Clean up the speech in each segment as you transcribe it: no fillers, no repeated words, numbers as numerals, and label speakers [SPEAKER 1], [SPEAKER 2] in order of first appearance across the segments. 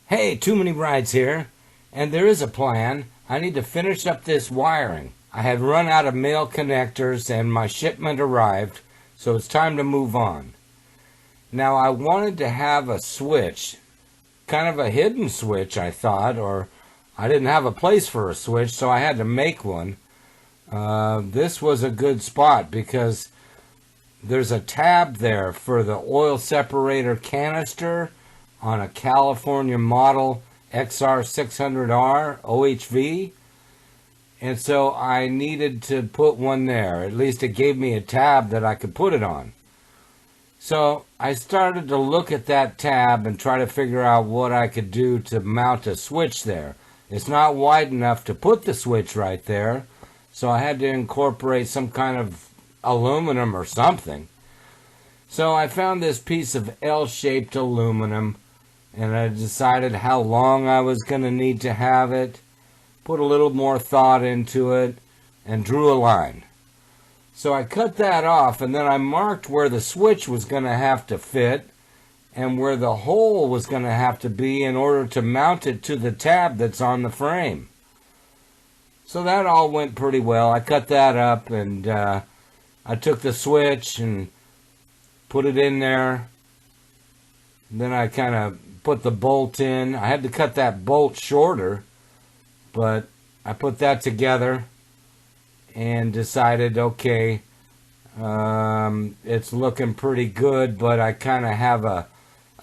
[SPEAKER 1] Hey, Too Many Rides here, and there is a plan. I need to finish up this wiring. I had run out of male connectors and my shipment arrived, so it's time to move on. Now I wanted to have a switch, kind of a hidden switch I thought, or I didn't have a place for a switch, so I had to make one. This was a good spot because there's a tab there for the oil separator canister on a California model XR600R OHV, and so I needed to put one there. At least it gave me a tab that I could put it on. So I started to look at that tab and try to figure out what I could do to mount a switch there. It's not wide enough to put the switch right there, so I had to incorporate some kind of aluminum or something. So I found this piece of L-shaped aluminum, and I decided how long I was going to need to have it, put a little more thought into it, and drew a line. So I cut that off, and then I marked where the switch was going to have to fit and where the hole was going to have to be in order to mount it to the tab that's on the frame. So that all went pretty well. I cut that up, and I took the switch and put it in there. Then I kind of put the bolt in. I had to cut that bolt shorter, but I put that together and decided, okay, it's looking pretty good, but I kind of have a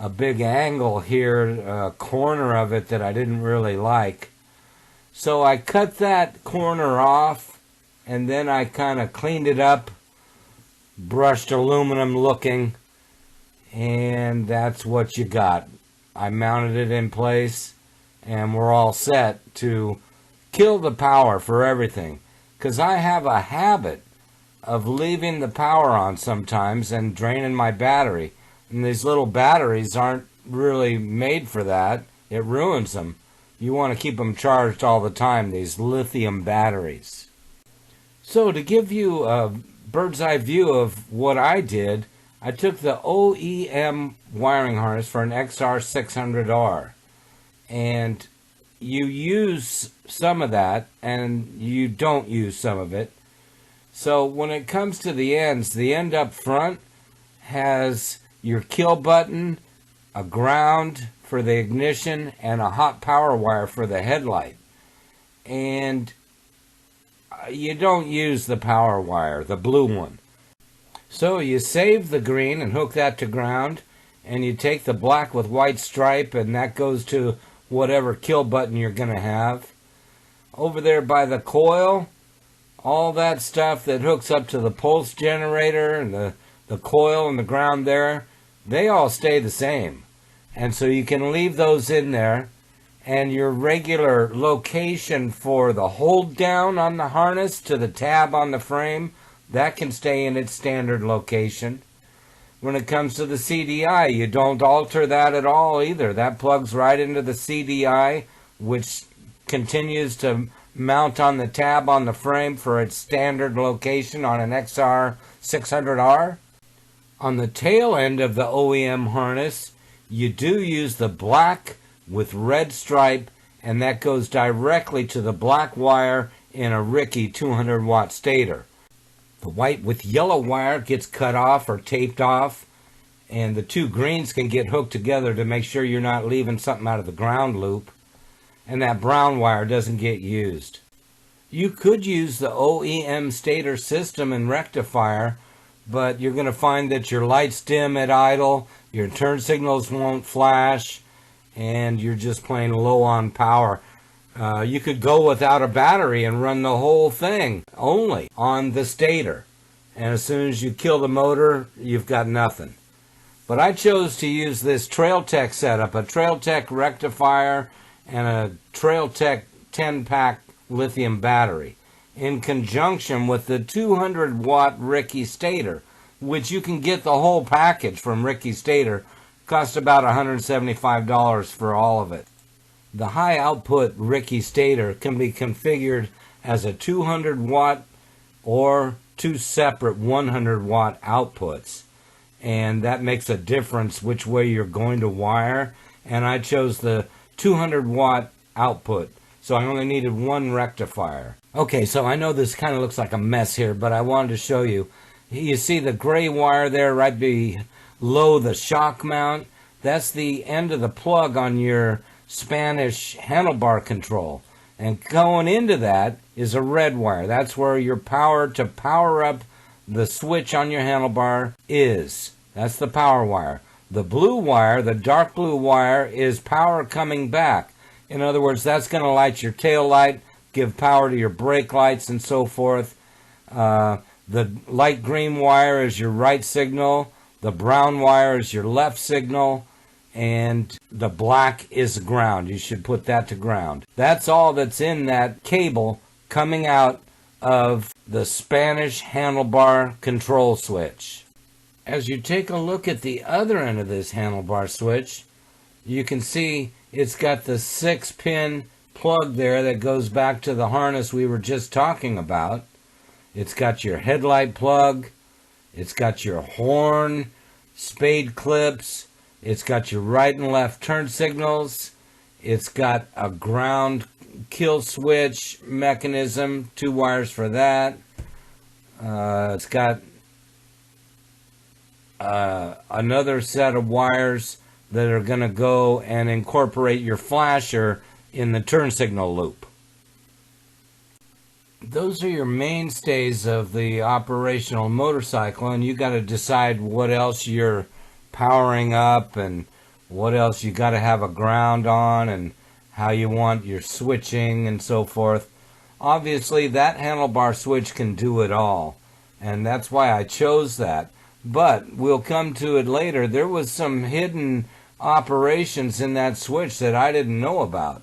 [SPEAKER 1] big angle here, a corner of it that I didn't really like. So I cut that corner off, and then I kind of cleaned it up, brushed aluminum looking, and that's what you got. I mounted it in place, and we're all set to kill the power for everything. Because I have a habit of leaving the power on sometimes and draining my battery. And these little batteries aren't really made for that. It ruins them. You want to keep them charged all the time, these lithium batteries. So to give you a bird's eye view of what I did, I took the OEM wiring harness for an XR600R, and you use some of that and you don't use some of it. So when it comes to the ends, the end up front has your kill button, a ground for the ignition, and a hot power wire for the headlight. And you don't use the power wire, the blue one. So you save the green and hook that to ground, and you take the black with white stripe, and that goes to whatever kill button you're going to have. Over there by the coil, all that stuff that hooks up to the pulse generator and the coil and the ground there, they all stay the same. And so you can leave those in there, and your regular location for the hold down on the harness to the tab on the frame, that can stay in its standard location. When it comes to the CDI, you don't alter that at all either. That plugs right into the CDI, which continues to mount on the tab on the frame for its standard location on an XR600R. On the tail end of the OEM harness, you do use the black with red stripe, and that goes directly to the black wire in a Ricky 200 watt stator. The white with yellow wire gets cut off or taped off, and the two greens can get hooked together to make sure you're not leaving something out of the ground loop, and that brown wire doesn't get used. You could use the OEM stator system and rectifier, but you're going to find that your lights dim at idle, your turn signals won't flash, and you're just plain low on power. You could go without a battery and run the whole thing only on the stator. And as soon as you kill the motor, you've got nothing. But I chose to use this Trailtech setup, a Trailtech rectifier and a Trailtech 10-pack lithium battery, in conjunction with the 200 watt Ricky stator, which you can get the whole package from Ricky stator. Cost about $175 for all of it. The high output Ricky stator can be configured as a 200 watt or two separate 100 watt outputs, and that makes a difference which way you're going to wire. And I chose the 200 watt output. So I only needed one rectifier. Okay, so I know this kind of looks like a mess here, but I wanted to show you. You see the gray wire there right below the shock mount? That's the end of the plug on your Spanish handlebar control. And going into that is a red wire. That's where your power to power up the switch on your handlebar is. That's the power wire. The blue wire, the dark blue wire, is power coming back. In other words, that's going to light your tail light, give power to your brake lights and so forth. The light green wire is your right signal. The brown wire is your left signal. And the black is ground. You should put that to ground. That's all that's in that cable coming out of the Spanish handlebar control switch. As you take a look at the other end of this handlebar switch, you can see it's got the 6-pin plug there that goes back to the harness we were just talking about. It's got your headlight plug. It's got your horn, spade clips. It's got your right and left turn signals. It's got a ground kill switch mechanism, 2 wires for that. It's got another set of wires that are going to go and incorporate your flasher in the turn signal loop. Those are your mainstays of the operational motorcycle, and you got to decide what else you're powering up and what else you got to have a ground on and how you want your switching and so forth. Obviously, that handlebar switch can do it all, and that's why I chose that. But we'll come to it later. There was some hidden operations in that switch that I didn't know about.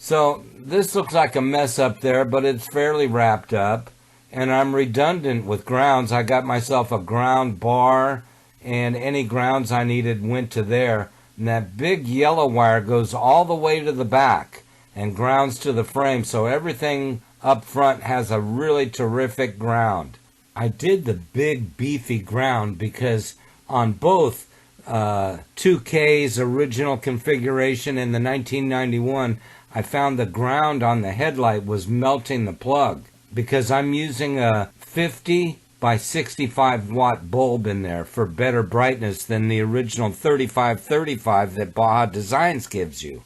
[SPEAKER 1] So this looks like a mess up there, but it's fairly wrapped up. And I'm redundant with grounds. I got myself a ground bar, and any grounds I needed went to there. And that big yellow wire goes all the way to the back and grounds to the frame. So everything up front has a really terrific ground. I did the big beefy ground because on both 2K's original configuration and the 1991, I found the ground on the headlight was melting the plug because I'm using a 50 by 65 watt bulb in there for better brightness than the original 3535 that Baja Designs gives you.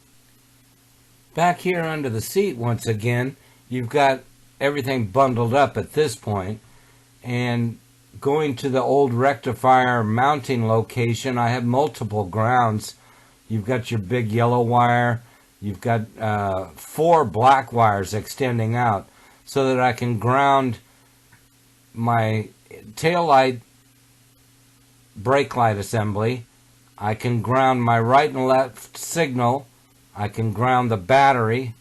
[SPEAKER 1] Back here under the seat once again, you've got everything bundled up at this point, and going to the old rectifier mounting location, I have multiple grounds. You've got your big yellow wire. You've got 4 black wires extending out so that I can ground my taillight brake light assembly. I can ground my right and left signal. I can ground the battery.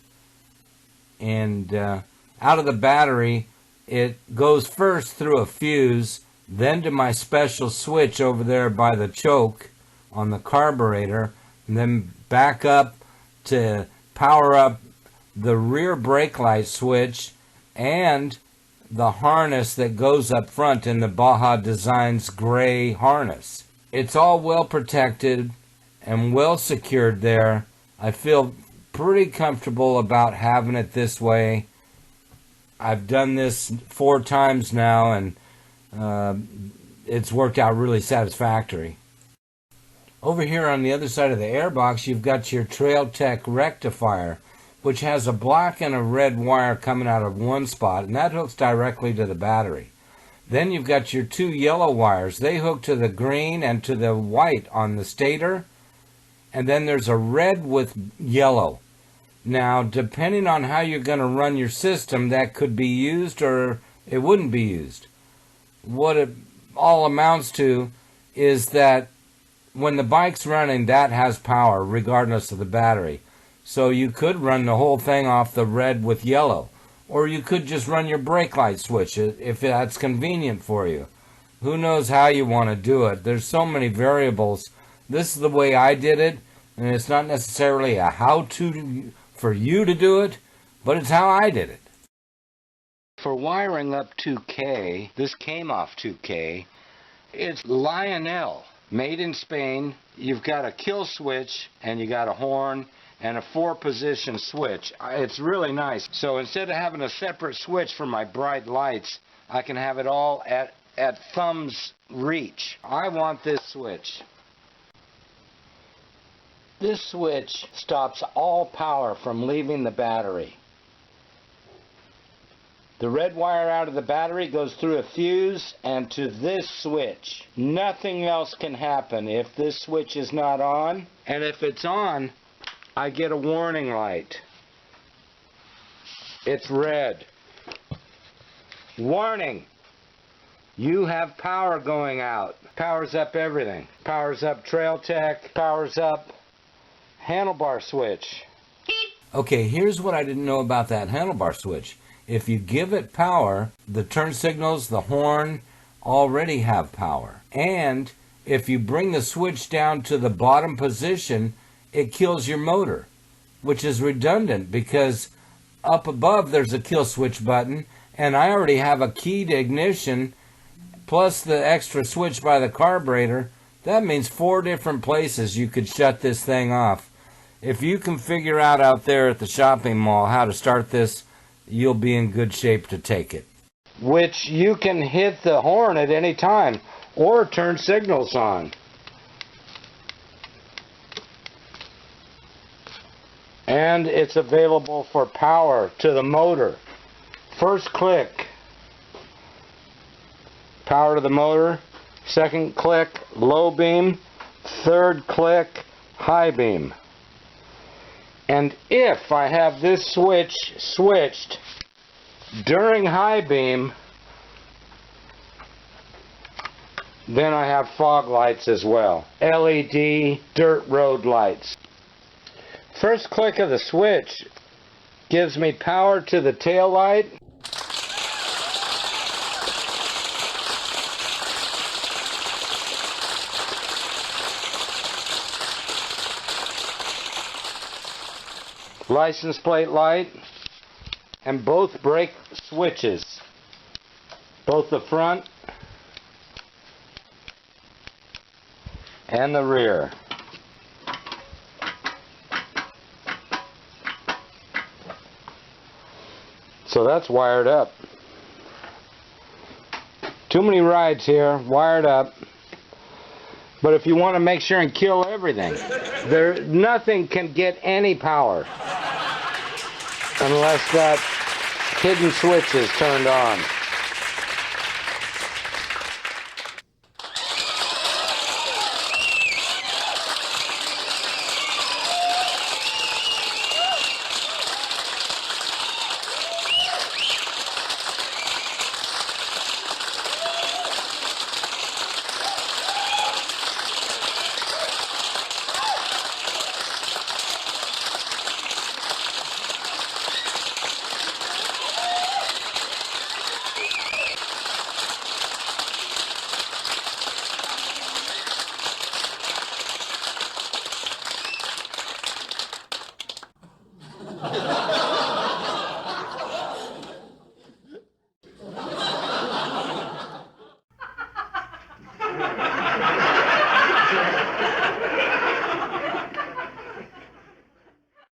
[SPEAKER 1] And out of the battery, it goes first through a fuse, then to my special switch over there by the choke on the carburetor, and then back up to power up the rear brake light switch and the harness that goes up front in the Baja Designs gray harness. It's all well protected and well secured there. I feel pretty comfortable about having it this way. I've done this 4 times now, and it's worked out really satisfactory. Over here on the other side of the airbox, you've got your Trail Tech rectifier, which has a black and a red wire coming out of one spot, and that hooks directly to the battery. Then you've got your 2 yellow wires. They hook to the green and to the white on the stator, and then there's a red with yellow. Now, depending on how you're going to run your system, that could be used or it wouldn't be used. What it all amounts to is that when the bike's running, that has power regardless of the battery. So you could run the whole thing off the red with yellow. Or you could just run your brake light switch if that's convenient for you. Who knows how you want to do it. There's so many variables. This is the way I did it, and it's not necessarily a how-to for you to do it, but it's how I did it. For wiring up 2K, this came off 2K, it's Lionel, made in Spain, you've got a kill switch and you got a horn and a 4-position switch. It's really nice. So instead of having a separate switch for my bright lights, I can have it all at thumb's reach. I want this switch. This switch stops all power from leaving the battery. The red wire out of the battery goes through a fuse and to this switch. Nothing else can happen if this switch is not on. And if it's on, I get a warning light. It's red. Warning! You have power going out. Powers up everything. Powers up trail tech. Powers up handlebar switch. Okay, here's what I didn't know about that handlebar switch. If you give it power, the turn signals, the horn, already have power. And if you bring the switch down to the bottom position, it kills your motor, which is redundant because up above there's a kill switch button, and I already have a keyed ignition, plus the extra switch by the carburetor. That means 4 different places you could shut this thing off. If you can figure out there at the shopping mall how to start this, you'll be in good shape to take it. Which you can hit the horn at any time or turn signals on. And it's available for power to the motor. First click, power to the motor. Second click, low beam. Third click, high beam. And if I have this switch switched during high beam, then I have fog lights as well. LED dirt road lights. First click of the switch gives me power to the tail light. License plate light, and both brake switches, both the front and the rear. So that's wired up. Too many rides here, wired up. But if you want to make sure and kill everything, nothing can get any power unless that hidden switch is turned on.